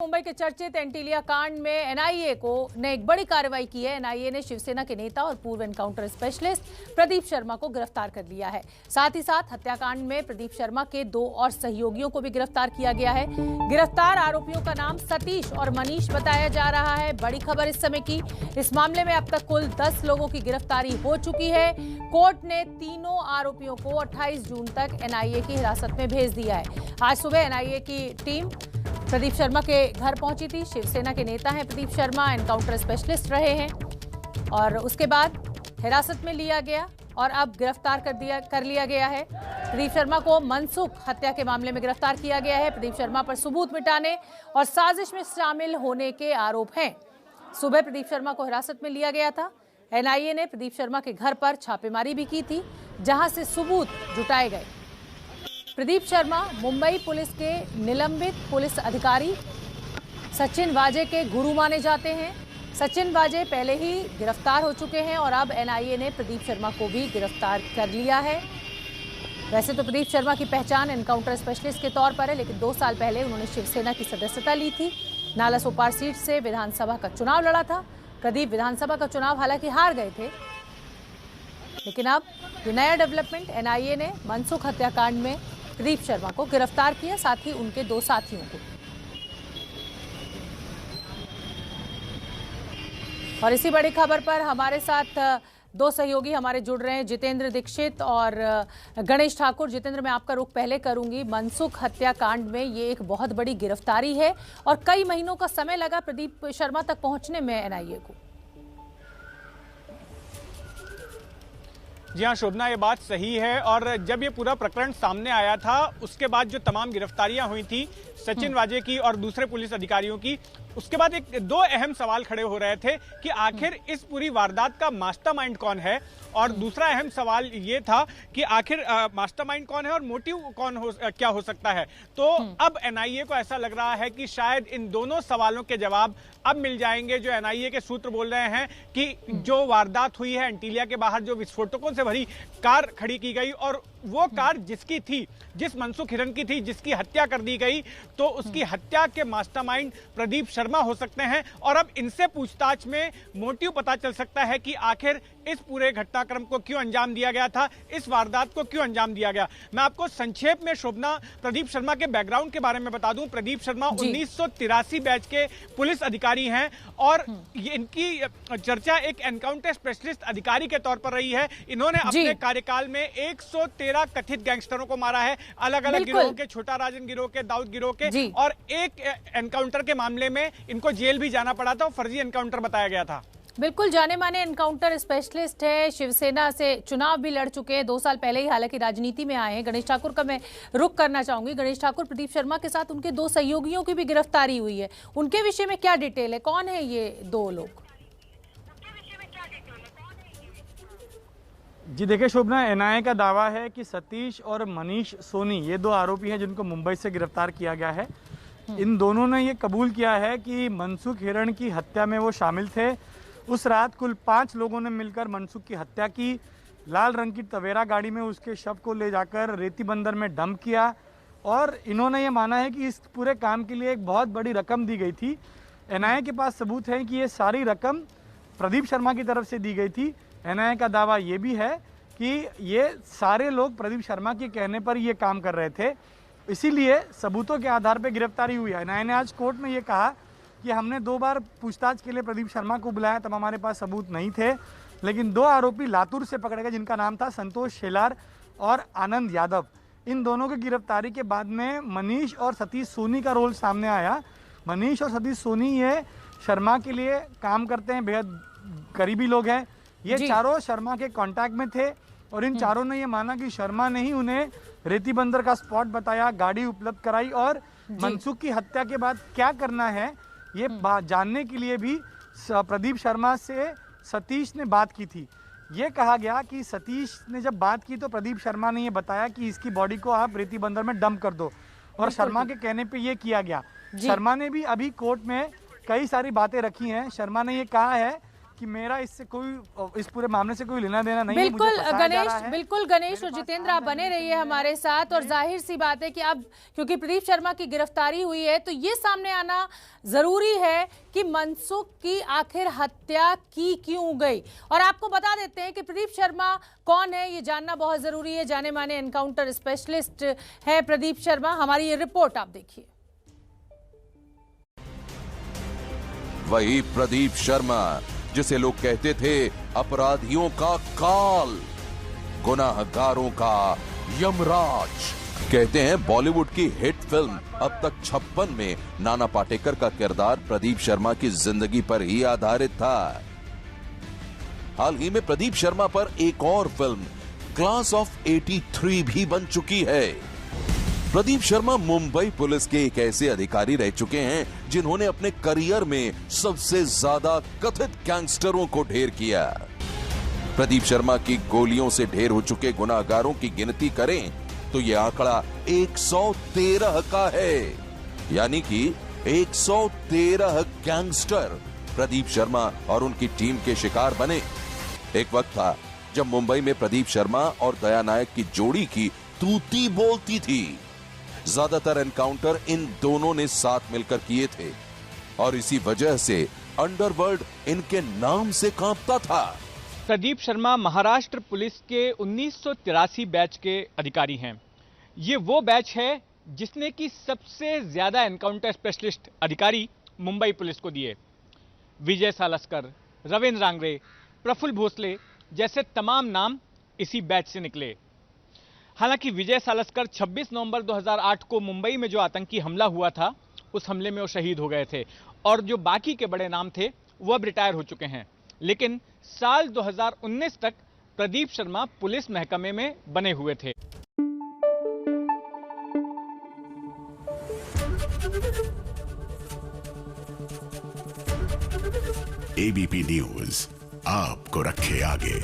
मुंबई के चर्चित एंटीलिया कांड में एनआईए ने एक बड़ी कार्रवाई की है। एनआईए ने शिवसेना के नेता और पूर्व एनकाउंटर स्पेशलिस्ट प्रदीप शर्मा को गिरफ्तार कर लिया है। साथ ही साथ हत्याकांड में प्रदीप शर्मा के 2 और सहयोगियों को भी गिरफ्तार किया गया है। गिरफ्तार आरोपियों का नाम सतीश और मनीष बताया जा रहा है। बड़ी खबर इस समय की, इस मामले में अब तक कुल 10 लोगों की गिरफ्तारी हो चुकी है। कोर्ट ने तीनों आरोपियों को 28 जून तक एनआईए की हिरासत में भेज दिया है। आज सुबह एनआईए की टीम प्रदीप शर्मा के घर पहुंची थी। शिवसेना के नेता हैं प्रदीप शर्मा, एनकाउंटर स्पेशलिस्ट रहे हैं और उसके बाद हिरासत में लिया गया और अब गिरफ्तार कर लिया गया है। प्रदीप शर्मा को मनसुख हत्या के मामले में गिरफ्तार किया गया है। प्रदीप शर्मा पर सबूत मिटाने और साजिश में शामिल होने के आरोप हैं। सुबह प्रदीप शर्मा को हिरासत में लिया गया था। एनआईए ने प्रदीप शर्मा के घर पर छापेमारी भी की थी, जहां से सबूत जुटाए गए। प्रदीप शर्मा मुंबई पुलिस के निलंबित पुलिस अधिकारी सचिन वाजे के गुरु माने जाते हैं। सचिन वाजे पहले ही गिरफ्तार हो चुके हैं और अब एनआईए ने प्रदीप शर्मा को भी गिरफ्तार कर लिया है। वैसे तो प्रदीप शर्मा की पहचान एनकाउंटर स्पेशलिस्ट के तौर पर है, लेकिन 2 साल पहले उन्होंने शिवसेना की सदस्यता ली थी। नालासोपारा सीट से विधानसभा का चुनाव लड़ा था। प्रदीप विधानसभा का चुनाव हालांकि हार गए थे, लेकिन अब ये नया डेवलपमेंट, एनआईए ने मनसुख हत्याकांड में प्रदीप शर्मा को गिरफ्तार किया, साथ ही उनके 2 साथियों को। और इसी बड़ी खबर पर हमारे साथ 2 सहयोगी हमारे जुड़ रहे हैं, जितेंद्र दीक्षित और गणेश ठाकुर। जितेंद्र, मैं आपका रुख पहले करूंगी। मनसुख हत्याकांड में ये एक बहुत बड़ी गिरफ्तारी है और कई महीनों का समय लगा प्रदीप शर्मा तक पहुंचने में एनआईए को। जी हाँ शोभना, ये बात सही है। और जब ये पूरा प्रकरण सामने आया था, उसके बाद जो तमाम गिरफ्तारियां हुई थी सचिन वाजे की और दूसरे पुलिस अधिकारियों की, उसके बाद 2 अहम सवाल खड़े हो रहे थे कि आखिर इस पूरी वारदात का मास्टरमाइंड कौन है, और दूसरा अहम सवाल ये था कि आखिर मास्टरमाइंड कौन है और मोटिव क्या हो सकता है। तो अब एनआईए को ऐसा लग रहा है कि शायद इन दोनों सवालों के जवाब अब मिल जाएंगे। जो एनआईए के सूत्र बोल रहे हैं कि जो वारदात हुई है, एंटीलिया के बाहर जो विस्फोटकों से भरी कार खड़ी की गई और वो कार जिसकी थी, जिस मनसुख हिरन की थी, जिसकी हत्या कर दी गई, तो उसकी हत्या के मास्टरमाइंड प्रदीप शर्मा हो सकते हैं। और अब इनसे पूछताछ में मोटिव पता चल सकता है कि आखिर इस पूरे घटनाक्रम को क्यों अंजाम दिया गया था, इस वारदात को क्यों अंजाम दिया गया। मैं आपको संक्षेप में शोभना प्रदीप शर्मा के बैकग्राउंड के बारे में बता दूं। प्रदीप शर्मा 1983 बैच के पुलिस अधिकारी हैं और इनकी चर्चा एक एनकाउंटर स्पेशलिस्ट अधिकारी के तौर पर रही है। इन्होंने अपने कार्यकाल में 113 कथित गैंगस्टरों को मारा है, अलग अलग गिरोह के, छोटा राजन गिरोह के, दाऊद गिरोह के, और एक एनकाउंटर के मामले में इनको जेल भी जाना पड़ा था और फर्जी एनकाउंटर बताया गया था। बिल्कुल, जाने माने एनकाउंटर स्पेशलिस्ट है, शिवसेना से चुनाव भी लड़ चुके हैं 2 साल पहले ही, हालांकि राजनीति में आए हैं। गणेश ठाकुर का मैं रुख करना चाहूंगी। गणेश ठाकुर, प्रदीप शर्मा के साथ उनके 2 सहयोगियों की भी गिरफ्तारी हुई है, उनके विषय में क्या डिटेल है? कौन है ये 2 लोग? जी देखिए शोभना, एनआईए का दावा है कि सतीश और मनीष सोनी ये 2 आरोपी हैं जिनको मुंबई से गिरफ्तार किया गया है। इन दोनों ने ये कबूल किया है कि मनसुख हिरण की हत्या में वो शामिल थे। उस रात कुल 5 लोगों ने मिलकर मनसुख की हत्या की। लाल रंग की तवेरा गाड़ी में उसके शव को ले जाकर रेती बंदर में डंप किया और इन्होंने ये माना है कि इस पूरे काम के लिए एक बहुत बड़ी रकम दी गई थी। एनआईए के पास सबूत है कि ये सारी रकम प्रदीप शर्मा की तरफ से दी गई थी। एनआईए का दावा ये भी है कि ये सारे लोग प्रदीप शर्मा के कहने पर ये काम कर रहे थे, इसीलिए सबूतों के आधार पर गिरफ्तारी हुई है। एनआईए ने आज कोर्ट में ये कहा कि हमने 2 बार पूछताछ के लिए प्रदीप शर्मा को बुलाया, तब हमारे पास सबूत नहीं थे, लेकिन 2 आरोपी लातूर से पकड़े गए जिनका नाम था संतोष शेलार और आनंद यादव। इन दोनों की गिरफ्तारी के बाद में मनीष और सतीश सोनी का रोल सामने आया। मनीष और सतीश सोनी ये शर्मा के लिए काम करते हैं, बेहद करीबी लोग हैं। ये चारों शर्मा के कांटेक्ट में थे और इन चारों ने ये माना कि शर्मा ने ही उन्हें रेती बंदर का स्पॉट बताया, गाड़ी उपलब्ध कराई और मनसुख की हत्या के बाद क्या करना है ये जानने के लिए भी प्रदीप शर्मा से सतीश ने बात की थी। ये कहा गया कि सतीश ने जब बात की तो प्रदीप शर्मा ने ये बताया कि इसकी बॉडी को आप रेती बंदर में डंप कर दो और शर्मा के कहने पे ये किया गया। शर्मा ने भी अभी कोर्ट में कई सारी बातें रखी हैं। शर्मा ने ये कहा है कि मेरा इससे कोई, इस पूरे मामले से कोई लेना देना नहीं है। मुझे बिल्कुल फंसाया जा रहा है। बिल्कुल गणेश और जितेंद्र, आप बने रहिए हमारे साथ। और जाहिर सी बात है कि अब क्योंकि प्रदीप शर्मा की गिरफ्तारी हुई है तो ये सामने आना जरूरी है कि मनसुख की आखिर हत्या की क्यों गई। और आपको बता देते हैं कि प्रदीप शर्मा कौन है ये जानना बहुत जरूरी है। जाने माने एनकाउंटर स्पेशलिस्ट है प्रदीप शर्मा। हमारी ये रिपोर्ट आप देखिए। वही प्रदीप शर्मा जिसे लोग कहते थे अपराधियों का काल, गुनाहगारों का यमराज। कहते हैं बॉलीवुड की हिट फिल्म अब तक 56 में नाना पाटेकर का किरदार प्रदीप शर्मा की जिंदगी पर ही आधारित था। हाल ही में प्रदीप शर्मा पर एक और फिल्म क्लास ऑफ 83 भी बन चुकी है। प्रदीप शर्मा मुंबई पुलिस के एक ऐसे अधिकारी रह चुके हैं जिन्होंने अपने करियर में सबसे ज्यादा कथित गैंगस्टरों को ढेर किया। प्रदीप शर्मा की गोलियों से ढेर हो चुके गुनाहगारों की गिनती करें तो यह आंकड़ा 113 का है। यानी कि 113 गैंगस्टर प्रदीप शर्मा और उनकी टीम के शिकार बने। एक वक्त था जब मुंबई में प्रदीप शर्मा और दया नायक की जोड़ी की तूती बोलती थी। ज्यादातर एनकाउंटर इन दोनों ने साथ मिलकर किए थे और इसी वजह से अंडरवर्ल्ड इनके नाम से कांपता था। प्रदीप शर्मा महाराष्ट्र पुलिस के 1983 बैच के अधिकारी हैं। ये वो बैच है जिसने की सबसे ज्यादा एनकाउंटर स्पेशलिस्ट अधिकारी मुंबई पुलिस को दिए। विजय सालस्कर, रविंद्र रांगरे, प्रफुल्ल भोसले जैसे तमाम नाम इसी बैच से निकले। हालांकि विजय सालस्कर 26 नवंबर 2008 को मुंबई में जो आतंकी हमला हुआ था उस हमले में वो शहीद हो गए थे और जो बाकी के बड़े नाम थे वो अब रिटायर हो चुके हैं। लेकिन साल 2019 तक प्रदीप शर्मा पुलिस महकमे में बने हुए थे। एबीपी न्यूज आपको रखे आगे।